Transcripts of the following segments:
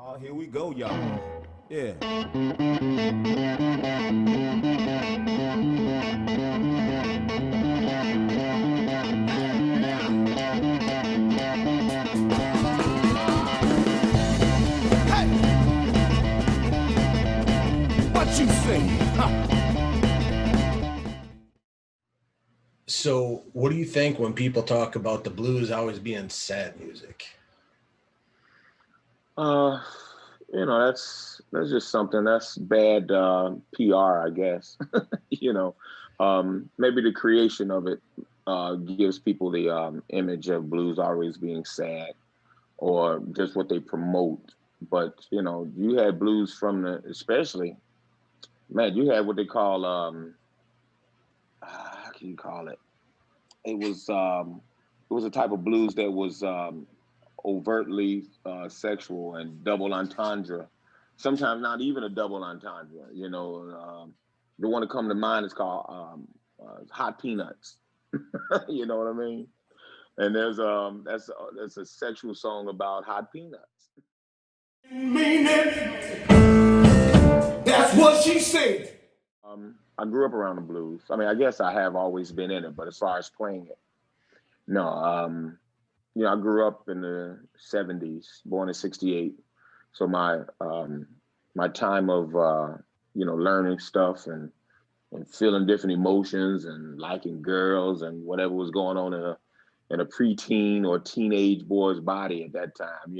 Oh, here we go, y'all. Yeah. Hey! What you say? Huh? So, what do you think when people talk about the blues always being sad music? That's just something that's bad PR, I guess. you know, Maybe the creation of it gives people the image of blues always being sad, or just what they promote. But you had blues from especially, man, you had what they call how can you call it? It was a type of blues that was overtly sexual and double entendre. Sometimes not even a double entendre. The one that come to mind is called Hot Peanuts. You know what I mean? And that's a sexual song about hot peanuts. Mean it. That's what she said. I grew up around the blues. I mean, I guess I have always been in it, but as far as playing it, no. I grew up in the '70s, born in '68. So my time of learning stuff and feeling different emotions and liking girls and whatever was going on in a preteen or teenage boy's body at that time,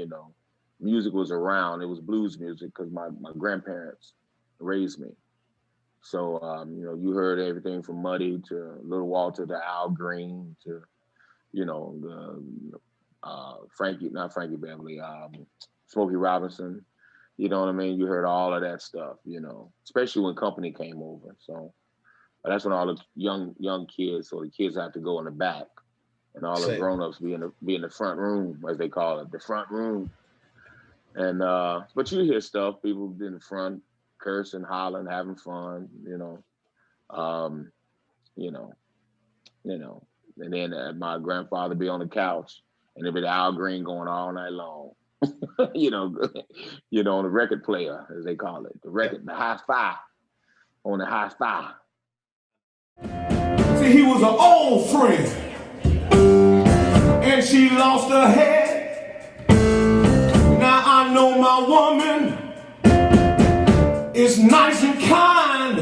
music was around. It was blues music because my grandparents raised me. So you heard everything from Muddy to Little Walter to Al Green to the not Frankie Beverly, Smokey Robinson. You know what I mean? You heard all of that stuff, especially when Company came over. So that's when all the young kids, so the kids have to go in the back, and all the grown-ups be in the front room, as they call it, the front room. And but you hear stuff, people in the front cursing, hollering, having fun, um, you know, and then my grandfather be on the couch, and there'd be the Al Green going all night long. On the record player, as they call it, the hi-fi, on the hi-fi. See, he was an old friend, and she lost her head. Now I know my woman is nice and kind,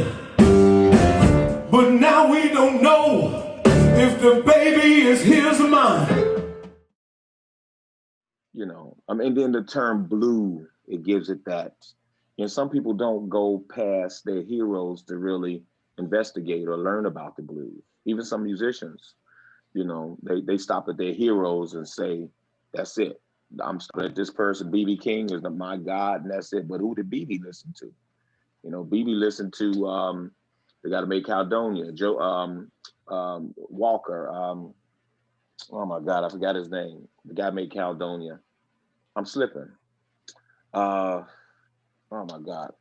but now we don't know if the baby is his or mine. And then the term blue, it gives it that. Some people don't go past their heroes to really investigate or learn about the blues. Even some musicians, they stop at their heroes and say, that's it. I'm stopping at this person. B.B. King is my God, and that's it. But who did B.B. listen to? B.B. listened to the guy that made Caledonia, Joe Walker. Oh my God, I forgot his name. The guy made Caledonia. I'm slipping. Oh my God,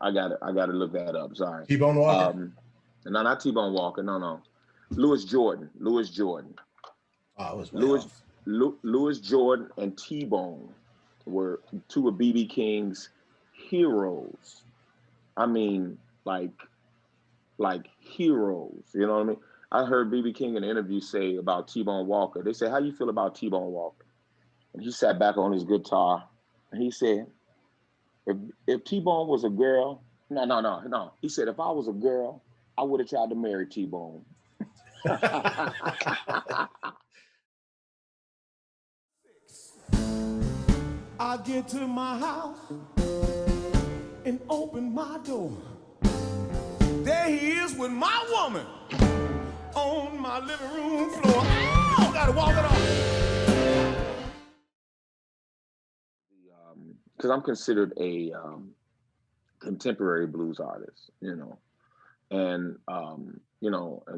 I got to look that up. Sorry. T-Bone Walker. No, not T-Bone Walker. No. Louis Jordan. Oh, it was Louis Jordan and T-Bone were two of B.B. King's heroes. I mean, like heroes. You know what I mean? I heard B.B. King in an interview say about T-Bone Walker. They said, "How you feel about T-Bone Walker?" And he sat back on his guitar and he said, if T-Bone was a girl, no. He said, if I was a girl, I would have tried to marry T-Bone. I get to my house and open my door. There he is with my woman on my living room floor. Oh, gotta walk it off. Because I'm considered a contemporary blues artist, and and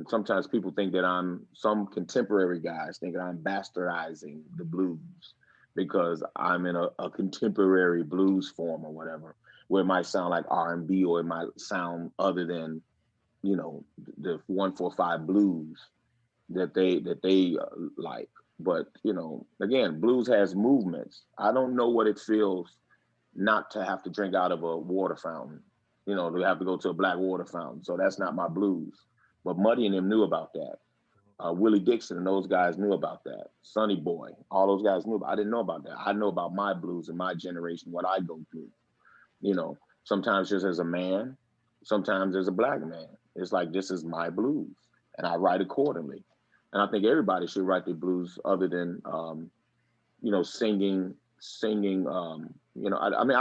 sometimes people think that some contemporary guys think that I'm bastardizing the blues because I'm in a contemporary blues form or whatever, where it might sound like R&B or it might sound other than, the 145 blues that they like. But again, blues has movements. I don't know what it feels, not to have to drink out of a water fountain. You know, to have to go to a black water fountain. So that's not my blues. But Muddy and them knew about that. Willie Dixon and those guys knew about that. Sonny Boy, all those guys knew about. I didn't know about that. I know about my blues and my generation, what I go through. You know, sometimes just as a man, sometimes as a black man. It's like, this is my blues, and I write accordingly. And I think everybody should write their blues, other than, you know, singing. You know, I mean,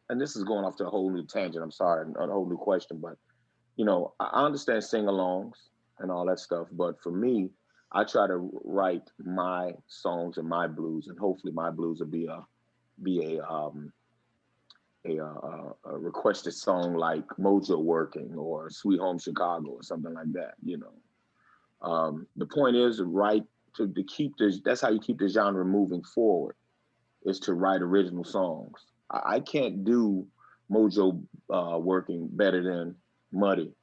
and this is going off to a whole new tangent. I'm sorry, a whole new question, but you know, I understand sing-alongs and all that stuff, but for me, I try to write my songs and my blues, and hopefully my blues will be a requested song like Mojo Working or Sweet Home Chicago or something like that. You know, the point is to keep this. That's how you keep the genre moving forward. Is to write original songs. I can't do Mojo Working better than Muddy.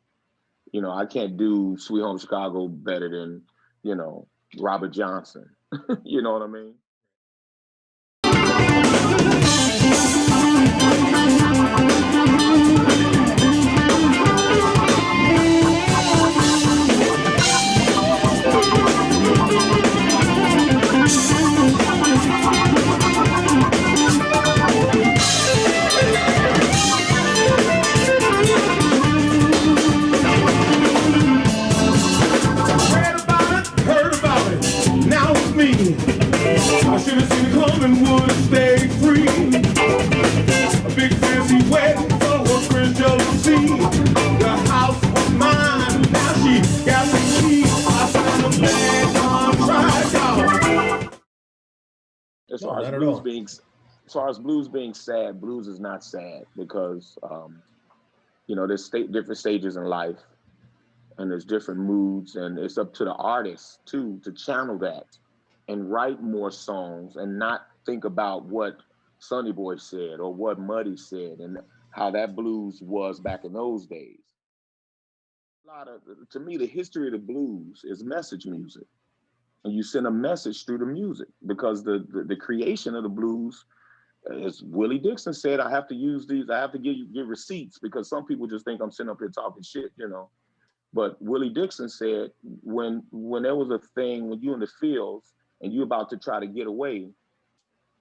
You know, I can't do Sweet Home Chicago better than, you know, Robert Johnson. You know what I mean? I should have seen it coming, would have stayed free. A big fancy wedding for her friends jealousy. The house was mine, now she got the key. I signed a bad contract, y'all. As far as blues being sad, blues is not sad because you know, there's different stages in life, and there's different moods, and it's up to the artist too to channel that and write more songs and not think about what Sonny Boy said or what Muddy said and how that blues was back in those days. To me, the history of the blues is message music. And you send a message through the music, because the creation of the blues, as Willie Dixon said, I have to use these, I have to give receipts, because some people just think I'm sitting up here talking shit, you know. But Willie Dixon said, when there was a thing, when you in the fields and you about to try to get away,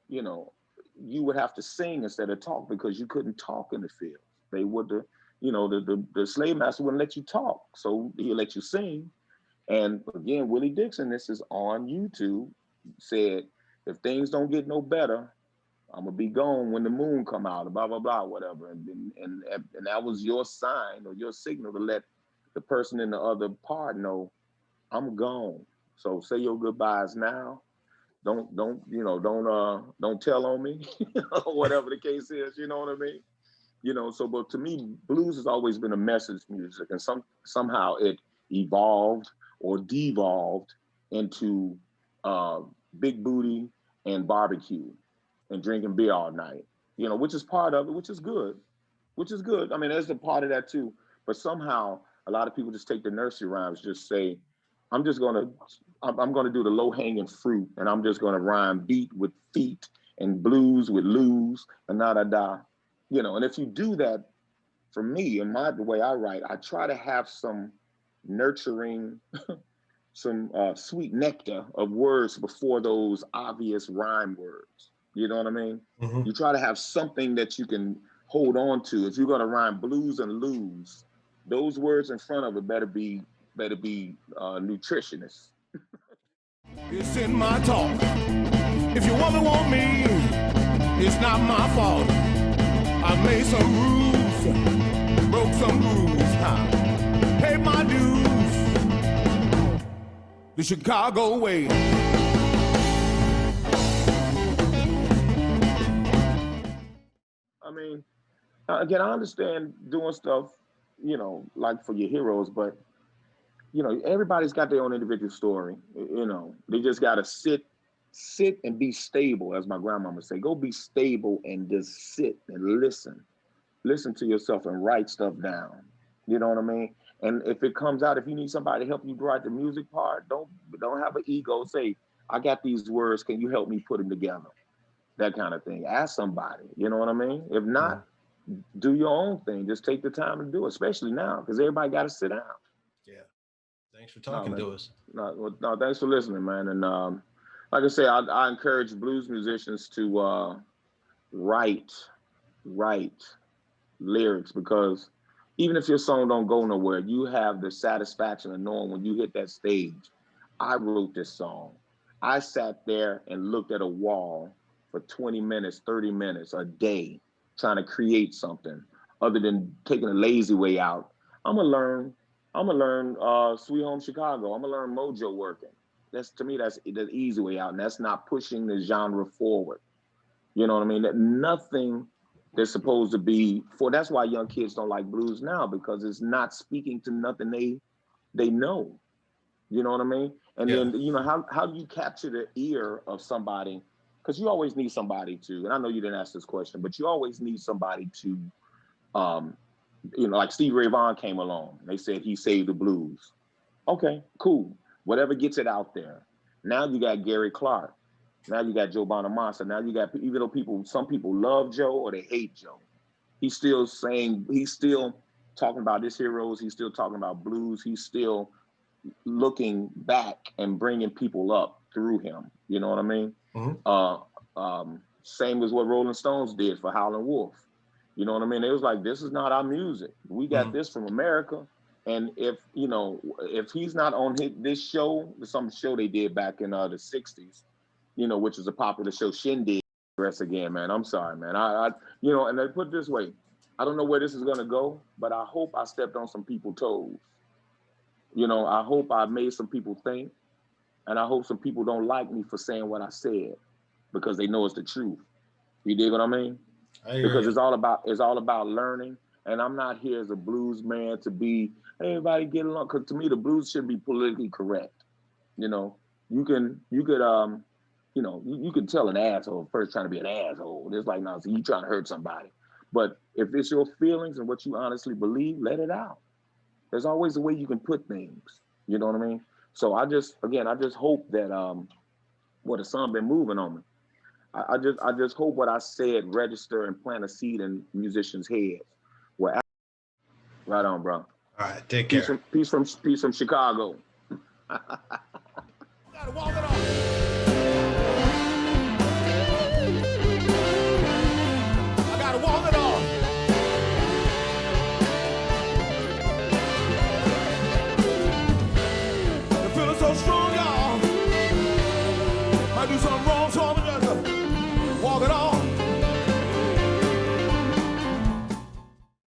you know, you would have to sing instead of talk, because you couldn't talk in the field. They would, you know, the slave master wouldn't let you talk, so he'll let you sing. And again, Willie Dixon, this is on YouTube, said, if things don't get no better, I'm gonna be gone when the moon come out, blah, blah, blah, whatever. And that was your sign or your signal to let the person in the other part know, I'm gone. So say your goodbyes now. Don't tell on me, or whatever the case is, you know what I mean? You know, so, but to me, blues has always been a message music, and somehow it evolved or devolved into big booty and barbecue and drinking beer all night, you know, which is part of it, which is good. I mean, there's a part of that too, but somehow a lot of people just take the nursery rhymes, just say, I'm gonna do the low hanging fruit, and I'm just gonna rhyme beat with feet and blues with lose and da. You know, and if you do that, for me and the way I write, I try to have some nurturing, some sweet nectar of words before those obvious rhyme words. You know what I mean? Mm-hmm. You try to have something that you can hold on to. If you're gonna rhyme blues and lose, those words in front of it better be nutritionists. It's in my talk. If your woman want me, it's not my fault. I made some rules, broke some rules, paid my dues, the Chicago way. I mean, again, I understand doing stuff, you know, like for your heroes, but you know, everybody's got their own individual story. You know, they just gotta sit and be stable, as my grandmama say. Go be stable and just sit and listen to yourself and write stuff down. You know what I mean? And if it comes out, if you need somebody to help you write the music part, don't have an ego. Say, I got these words. Can you help me put them together? that kind of thing. Ask somebody, you know what I mean? If not, do your own thing. Just take the time to do it, especially now, because everybody got to sit down. Yeah. Thanks for talking to us. No, thanks for listening, man. And like I say, I encourage blues musicians to write lyrics, because even if your song don't go nowhere, you have the satisfaction of knowing when you hit that stage, I wrote this song. I sat there and looked at a wall for 20 minutes, 30 minutes a day trying to create something other than taking a lazy way out. I'm gonna learn Sweet Home Chicago. I'm gonna learn Mojo Working. To me, that's the easy way out. And that's not pushing the genre forward. You know what I mean? That nothing that's supposed to be that's why young kids don't like blues now, because it's not speaking to nothing they know. You know what I mean? And then, how do you capture the ear of somebody? Because you always need somebody to, and I know you didn't ask this question, but you always need somebody to, like Stevie Ray Vaughan came along. They said he saved the blues. Okay, cool. Whatever gets it out there. Now you got Gary Clark. Now you got Joe Bonamassa. Now you got, even though some people love Joe or they hate Joe, he's still talking about his heroes. He's still talking about blues. He's still looking back and bringing people up through him. You know what I mean? Mm-hmm. Same as what Rolling Stones did for Howlin' Wolf. You know what I mean? It was like, this is not our music. We got this from America. And if he's not on this show, some show they did back in the 60s, which is a popular show, Shindig, Rest Again, man. I'm sorry, man. And they put it this way, I don't know where this is going to go, but I hope I stepped on some people's toes. I hope I made some people think, and I hope some people don't like me for saying what I said, because they know it's the truth. You dig what I mean? Because it's all about learning. And I'm not here as a blues man to be, hey, everybody get along. Because to me, the blues should be politically correct. You could tell an asshole first trying to be an asshole. It's like, no, so you trying to hurt somebody. But if it's your feelings and what you honestly believe, let it out. There's always a way you can put things. You know what I mean? So I just hope that the sun been moving on me. I just hope what I said register and plant a seed in musicians' heads. Well, right on, bro. All right, take care. Peace from Chicago. Gotta walk it off.